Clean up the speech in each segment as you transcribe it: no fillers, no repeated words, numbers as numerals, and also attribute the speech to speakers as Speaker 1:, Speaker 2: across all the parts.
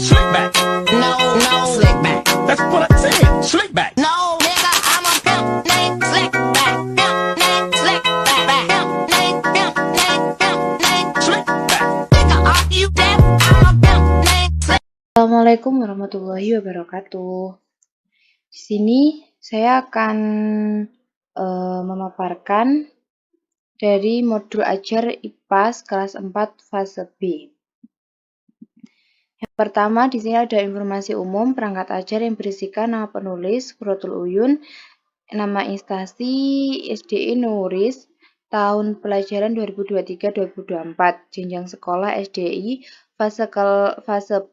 Speaker 1: Slick back.
Speaker 2: No, slick back.
Speaker 1: That's what I said. Slick back.
Speaker 2: No, nigga, I'm a pimp named Slick back. Pimp named Slick back. Pimp named
Speaker 1: Slick back.
Speaker 2: Nigga, are you deaf? I'm a pimp named Slick.
Speaker 3: Assalamualaikum warahmatullahi wabarakatuh. Di sini saya akan memaparkan dari modul ajar IPAS kelas 4 fase B. Yang pertama, di sini ada informasi umum perangkat ajar yang berisikan nama penulis, Qurratul Uyun, nama instansi SDI Nuris, tahun pelajaran 2023-2024, jenjang sekolah SDI, fase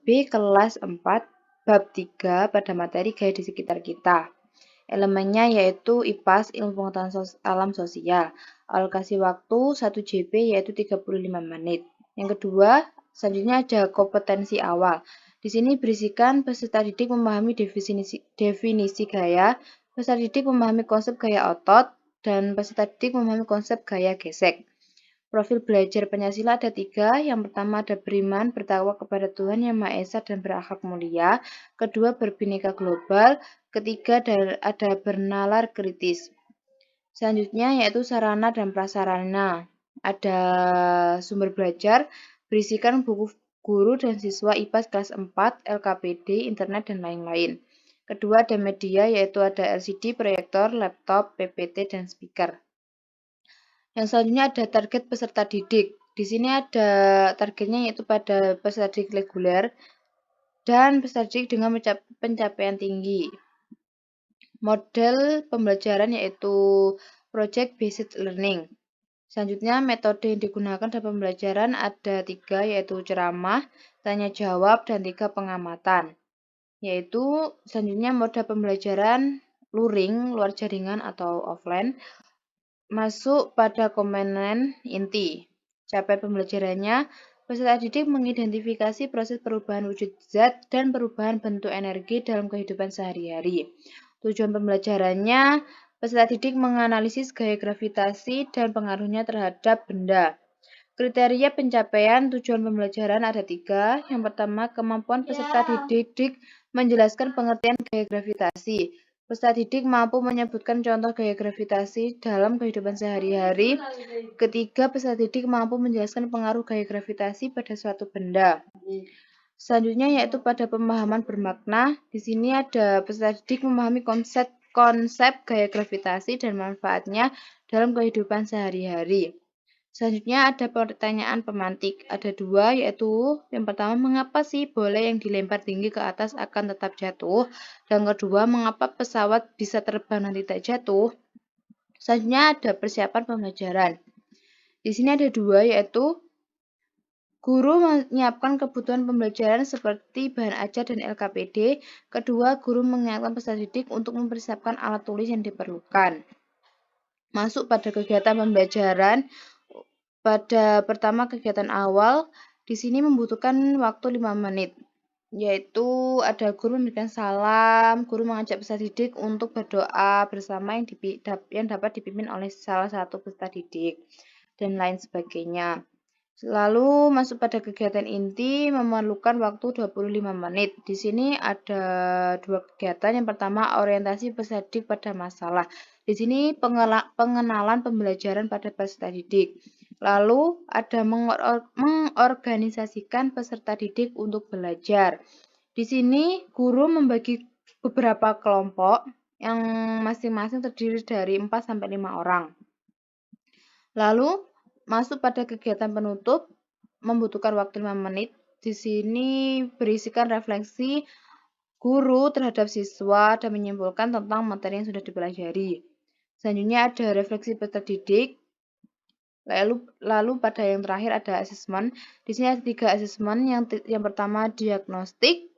Speaker 3: B kelas 4, bab 3 pada materi gaya di sekitar kita. Elemennya yaitu IPAS, ilmu pengetahuan alam sosial. Alokasi waktu 1 JP yaitu 35 menit. Yang kedua, selanjutnya ada kompetensi awal. Di sini berisikan peserta didik memahami definisi gaya, peserta didik memahami konsep gaya otot, dan peserta didik memahami konsep gaya gesek. Profil belajar Pancasila ada 3. Yang pertama ada beriman, bertakwa kepada Tuhan Yang Maha Esa dan berakhlak mulia. Kedua, berbineka global. Ketiga, ada bernalar kritis. Selanjutnya yaitu sarana dan prasarana. Ada sumber belajar, berisikan buku guru dan siswa IPAS kelas 4, LKPD, internet, dan lain-lain. Kedua, ada media, yaitu ada LCD, proyektor, laptop, PPT, dan speaker. Yang selanjutnya ada target peserta didik. Di sini ada targetnya yaitu pada peserta didik reguler dan peserta didik dengan pencapaian tinggi. Model pembelajaran yaitu project based learning. Selanjutnya metode yang digunakan dalam pembelajaran ada 3 yaitu ceramah, tanya jawab, dan 3 pengamatan. Yaitu selanjutnya mode pembelajaran luring, luar jaringan atau offline. Masuk pada komponen inti. Capaian pembelajarannya, peserta didik mengidentifikasi proses perubahan wujud zat dan perubahan bentuk energi dalam kehidupan sehari-hari. Tujuan pembelajarannya, peserta didik menganalisis gaya gravitasi dan pengaruhnya terhadap benda. Kriteria pencapaian tujuan pembelajaran ada 3. Yang pertama, kemampuan peserta didik menjelaskan pengertian gaya gravitasi. Peserta didik mampu menyebutkan contoh gaya gravitasi dalam kehidupan sehari-hari. Ketiga, peserta didik mampu menjelaskan pengaruh gaya gravitasi pada suatu benda. Selanjutnya yaitu pada pemahaman bermakna. Di sini ada peserta didik memahami konsep gaya gravitasi dan manfaatnya dalam kehidupan sehari-hari. Selanjutnya ada pertanyaan pemantik. Ada 2, yaitu yang pertama, mengapa sih bola yang dilempar tinggi ke atas akan tetap jatuh? Dan kedua, mengapa pesawat bisa terbang dan tidak jatuh? Selanjutnya ada persiapan pembelajaran. Di sini ada 2, yaitu guru menyiapkan kebutuhan pembelajaran seperti bahan ajar dan LKPD. Kedua, guru mengingatkan peserta didik untuk mempersiapkan alat tulis yang diperlukan. Masuk pada kegiatan pembelajaran. Pada pertama kegiatan awal, di sini membutuhkan waktu 5 menit, yaitu ada guru memberikan salam, guru mengajak peserta didik untuk berdoa bersama yang dapat dipimpin oleh salah satu peserta didik, dan lain sebagainya. Lalu masuk pada kegiatan inti memerlukan waktu 25 menit. Di sini ada 2 kegiatan. Yang pertama, orientasi peserta didik pada masalah. Di sini pengenalan pembelajaran pada peserta didik. Lalu ada mengorganisasikan peserta didik untuk belajar. Di sini guru membagi beberapa kelompok yang masing-masing terdiri dari 4-5 orang. Lalu masuk pada kegiatan penutup membutuhkan waktu 5 menit. Di sini berisikan refleksi guru terhadap siswa dan menyimpulkan tentang materi yang sudah dipelajari. Selanjutnya ada refleksi peserta didik. Lalu pada yang terakhir ada asesmen. Di sini ada 3 asesmen. Yang pertama diagnostik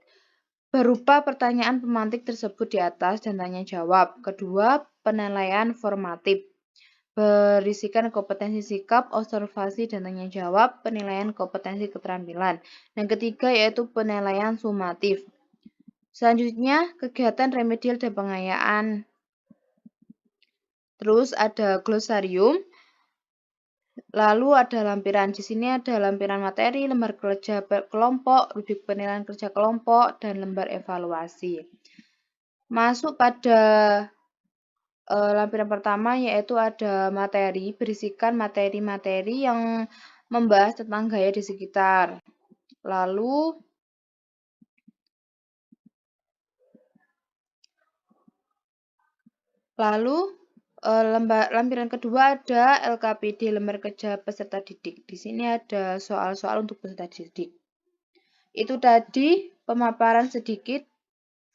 Speaker 3: berupa pertanyaan pemantik tersebut di atas dan tanya jawab. Kedua, penilaian formatif berisikan kompetensi sikap, observasi, dan tanya jawab, penilaian kompetensi keterampilan. Yang ketiga yaitu penilaian sumatif. Selanjutnya kegiatan remedial dan pengayaan. Terus ada glosarium. Lalu ada lampiran. Di sini ada lampiran materi, lembar kerja kelompok, rubrik penilaian kerja kelompok, dan lembar evaluasi. Masuk pada lampiran pertama, yaitu ada materi, berisikan materi-materi yang membahas tentang gaya di sekitar. Lalu lampiran kedua ada LKPD, lembar kerja peserta didik. Di sini ada soal-soal untuk peserta didik. Itu tadi pemaparan sedikit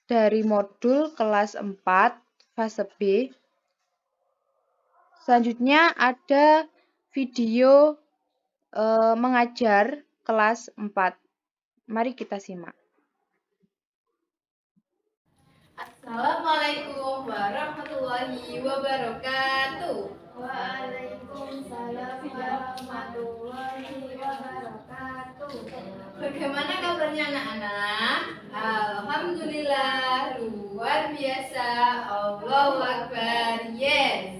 Speaker 3: dari modul kelas 4 fase B. Selanjutnya ada video mengajar kelas 4. Mari kita simak.
Speaker 4: Assalamualaikum warahmatullahi wabarakatuh.
Speaker 5: Waalaikumsalam warahmatullahi wabarakatuh.
Speaker 4: Bagaimana kabarnya anak-anak? Alhamdulillah, luar biasa. Allahu Akbar. Yes.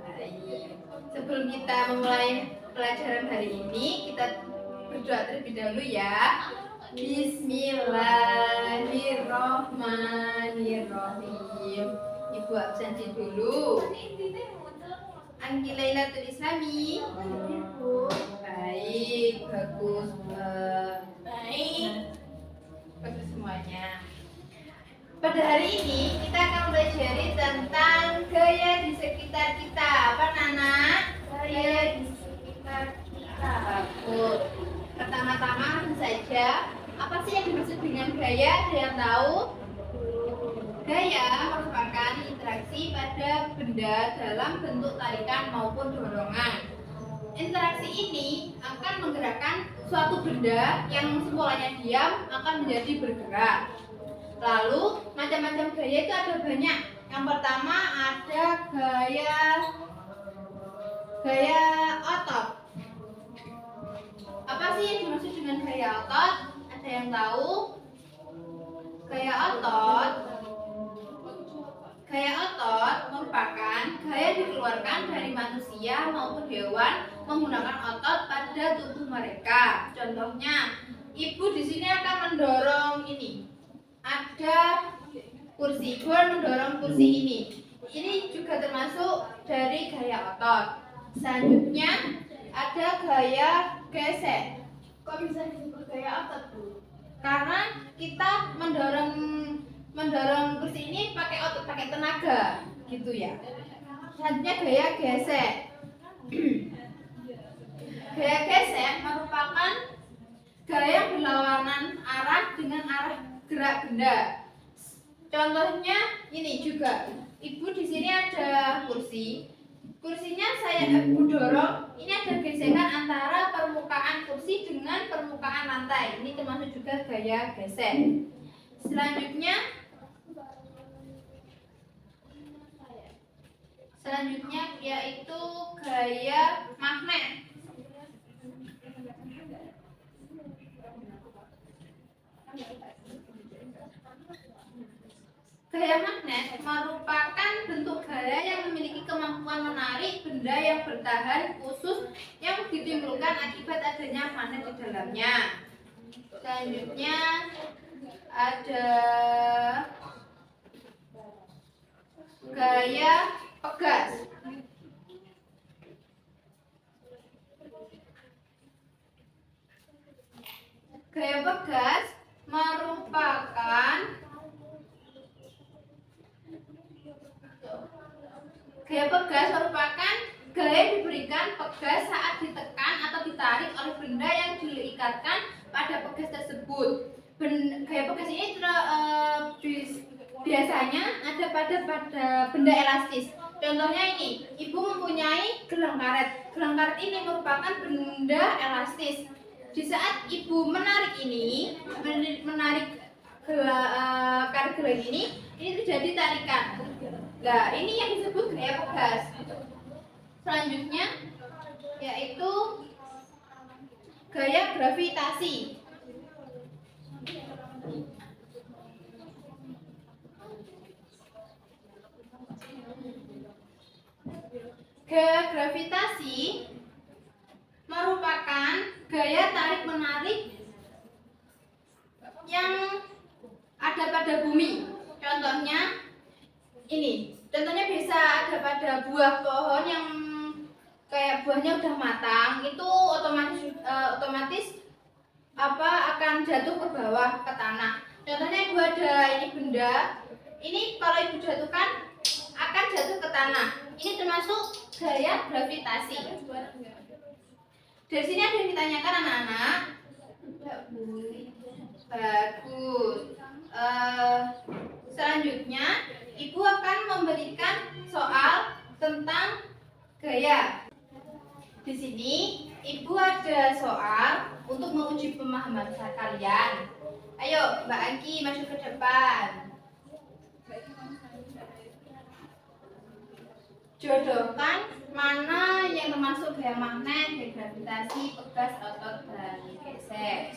Speaker 4: Baik. Sebelum kita memulai pelajaran hari ini, kita berdoa terlebih dahulu ya. Bismillahirrohmanirrohim. Ibu absensi dulu. Anki Lailatul Islami. Baik, bagus. Bagus semuanya. Pada hari ini kita akan belajar tentang gaya di sekitar kita. Apa Nana? Gaya di sekitar kita. Bagus. Pertama-tama langsung saja. Apa sih yang dimaksud dengan gaya? Ada yang tahu? Gaya merupakan interaksi pada benda dalam bentuk tarikan maupun dorongan. Interaksi ini akan menggerakkan suatu benda yang semulanya diam akan menjadi bergerak. Lalu macam-macam gaya itu ada banyak. Yang pertama ada gaya otot. Apa sih yang dimaksud dengan gaya otot? Ada yang tahu? Gaya otot merupakan gaya dikeluarkan dari manusia maupun hewan menggunakan otot pada tubuh mereka. Contohnya, ibu di sini akan mendorong ini. Ada kursi, ibu mendorong kursi ini. Ini juga termasuk dari gaya otot. Selanjutnya ada gaya gesek. Kok bisa disebut gaya otot, Bu? Karena kita mendorong kursi ini pakai otot, pakai tenaga, gitu ya. Selanjutnya gaya gesek. Gaya gesek merupakan gaya berlawanan arah dengan arah gerak benda. Contohnya ini juga. Ibu di sini ada kursi. Kursinya saya dorong. Ini ada gesekan antara permukaan kursi dengan permukaan lantai. Ini termasuk juga gaya gesek. Selanjutnya yaitu gaya magnet. Gaya magnet merupakan bentuk gaya yang memiliki kemampuan menarik benda yang bertahan khusus yang ditimbulkan akibat adanya magnet di dalamnya. Selanjutnya ada gaya pegas. Gaya pegas merupakan gaya diberikan pegas saat ditekan atau ditarik oleh benda yang diikatkan pada pegas tersebut. Gaya pegas ini biasanya ada pada benda elastis. Contohnya ini, ibu mempunyai gelang karet. Gelang karet ini merupakan benda elastis. Di saat ibu menarik karet gelang ini terjadi tarikan. Nah, ini yang disebut gaya pegas. Selanjutnya yaitu gaya gravitasi. Gaya gravitasi pada bumi. Contohnya ini. Contohnya bisa ada pada buah pohon yang kayak buahnya udah matang, itu otomatis akan jatuh ke bawah ke tanah. Contohnya ibu ada ini benda, ini kalau ibu jatuhkan akan jatuh ke tanah. Ini termasuk gaya gravitasi. Dari sini ada yang ditanyakan anak-anak. Bagus. Selanjutnya ibu akan memberikan soal tentang gaya. Di sini ibu ada soal untuk menguji pemahaman kalian. Ayo Mbak Anggi maju ke depan. Jodohkan mana yang termasuk gaya magnet, gaya gravitasi, pegas, otot, dan gesek.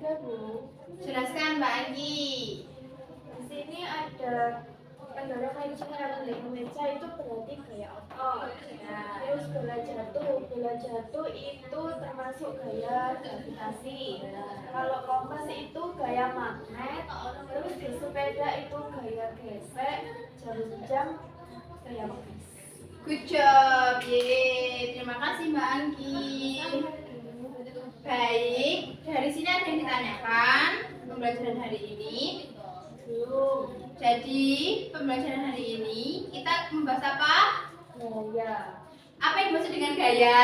Speaker 5: Sudah, Bu.
Speaker 4: Jelaskan Mbak Anggi.
Speaker 5: Di sini ada pendorong kencang yang meja itu berarti gaya otot. Terus bola jatuh itu termasuk gaya gravitasi. Kalau kompas itu gaya magnet. Terus di sepeda itu gaya gesek. Jam gaya magnet.
Speaker 4: Good job. Yeay. Terima kasih Mbak Anggi. Baik, dari sini ada yang ditanyakan pembelajaran hari ini. Jadi, pembelajaran hari ini kita membahas apa?
Speaker 5: Gaya.
Speaker 4: Apa yang dimaksud dengan gaya?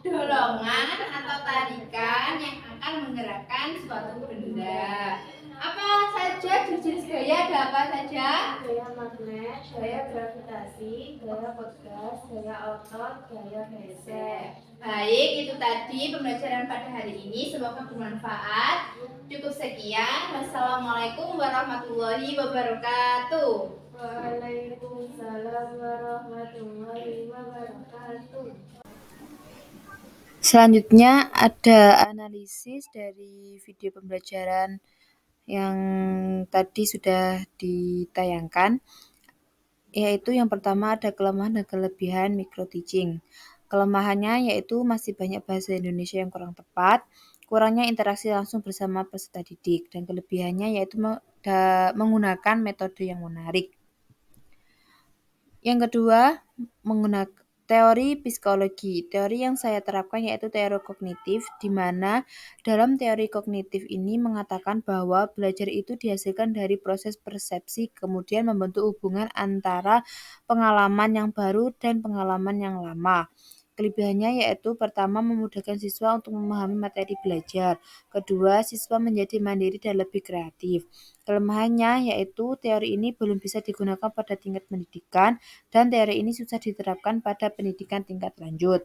Speaker 4: Dorongan atau tarikan yang akan menggerakkan suatu benda. Apa saja jenis gaya? Ada apa saja?
Speaker 5: Gaya magnet, gaya gravitasi, gaya pegas, gaya otot, gaya gesek.
Speaker 4: Baik, itu tadi pembelajaran pada hari ini. Semoga bermanfaat. Cukup sekian. Wassalamualaikum warahmatullahi wabarakatuh.
Speaker 5: Waalaikumsalam warahmatullahi wabarakatuh.
Speaker 3: Selanjutnya ada analisis dari video pembelajaran yang tadi sudah ditayangkan, yaitu yang pertama ada kelemahan dan kelebihan micro teaching. Kelemahannya yaitu masih banyak bahasa Indonesia yang kurang tepat, kurangnya interaksi langsung bersama peserta didik, dan kelebihannya yaitu menggunakan metode yang menarik. Yang kedua, menggunakan teori psikologi. Teori yang saya terapkan yaitu teori kognitif, di mana dalam teori kognitif ini mengatakan bahwa belajar itu dihasilkan dari proses persepsi, kemudian membentuk hubungan antara pengalaman yang baru dan pengalaman yang lama. Kelebihannya yaitu pertama, memudahkan siswa untuk memahami materi belajar. Kedua, siswa menjadi mandiri dan lebih kreatif. Kelemahannya yaitu teori ini belum bisa digunakan pada tingkat pendidikan dan teori ini susah diterapkan pada pendidikan tingkat lanjut.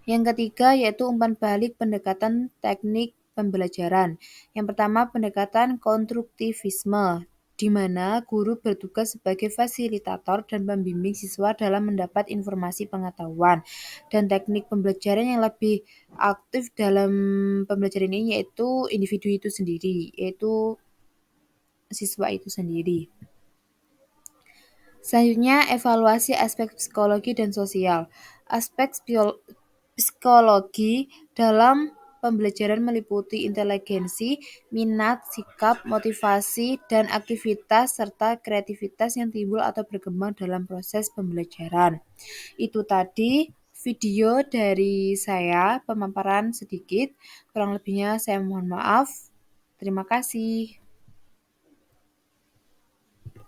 Speaker 3: Yang ketiga yaitu umpan balik pendekatan teknik pembelajaran. Yang pertama, pendekatan konstruktivisme, di mana guru bertugas sebagai fasilitator dan pembimbing siswa dalam mendapat informasi pengetahuan. Dan teknik pembelajaran yang lebih aktif dalam pembelajaran ini yaitu individu itu sendiri, yaitu siswa itu sendiri. Selanjutnya, evaluasi aspek psikologi dan sosial. Aspek psikologi dalam pembelajaran meliputi inteligensi, minat, sikap, motivasi, dan aktivitas serta kreativitas yang timbul atau berkembang dalam proses pembelajaran. Itu tadi video dari saya, pemaparan sedikit. Kurang lebihnya saya mohon maaf. Terima kasih.